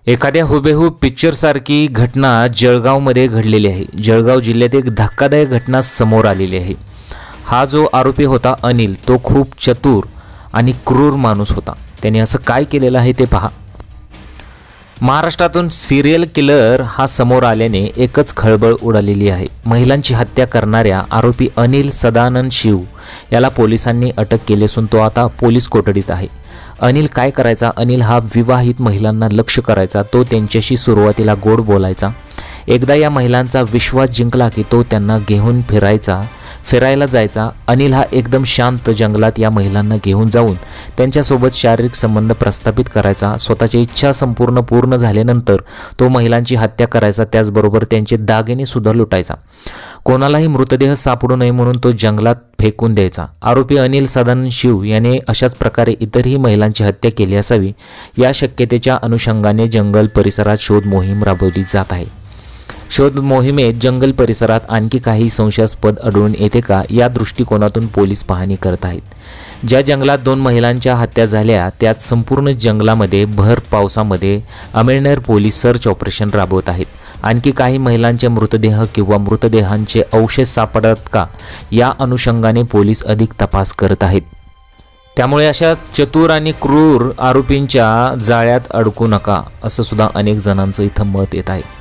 एखाद्या हुबेहूब पिक्चरसारखी घटना जळगावमध्ये घडलेली आहे। जळगाव जिल्ह्यात एक धक्कादायक घटना समोर आलेली आहे। हा जो आरोपी होता अनिल, तो खूप चतुर आणि क्रूर माणूस होता। त्याने असं काय केलेलं आहे ते पहा। महाराष्ट्रातून सिरियल किलर हा समोर आल्याने एकच खळबळ उडालेली आहे। महिलांची हत्या करणाऱ्या आरोपी अनिल सदानंद शिव याला पोलिसांनी अटक केली असून तो आता पोलीस कोठडीत आहे। अनिल काय करायचा? अनिल हा विवाहित महिलांना लक्ष्य करायचा। तो त्यांच्याशी सुरुवातीला गोड बोलायचा। एकदा या महिलांचा विश्वास जिंकला की तो त्यांना घेऊन फिरायला जायचा। अनिल हा एकदम शांत जंगलात या महिलांना घेऊन जाऊन त्यांच्यासोबत शारीरिक संबंध प्रस्थापित करायचा। स्वतःची इच्छा पूर्ण झाल्यानंतर तो महिलांची हत्या करायचा। त्याचबरोबर त्यांचे दागिने सुद्धा लुटायचा। कोणालाही मृतदेह सापडू नये म्हणून तो जंगलात फेकून द्यायचा। आरोपी अनिल सदानंद शिव याने अशाच प्रकारे इतरही महिलांची हत्या केली असावी या शक्यतेच्या अनुषंगाने जंगल परिसरात शोध मोहीम राबवली जात आहे। शोध मोहिमेत जंगल परिसरात आणखी काही संशयास्पद आढळून येते का या दृष्टिकोनातून पोलीस पाहणी करत आहेत। ज्या जंगलात 2 महिलांच्या हत्या झाल्या त्यात संपूर्ण जंगलामध्ये भर पावसामध्ये अमळनेर पोलीस सर्च ऑपरेशन राबवत आहेत। आणखी काही महिलांचे मृतदेह किंवा मृतदेहांचे अवशेष सापडतात का या अनुषंगाने पोलीस अधिक तपास करत आहेत। त्यामुळे अशा चतुर आणि क्रूर आरोपींच्या जाळ्यात अडकू नका असं सुद्धा अनेक जणांचं इथं मत येत आहे।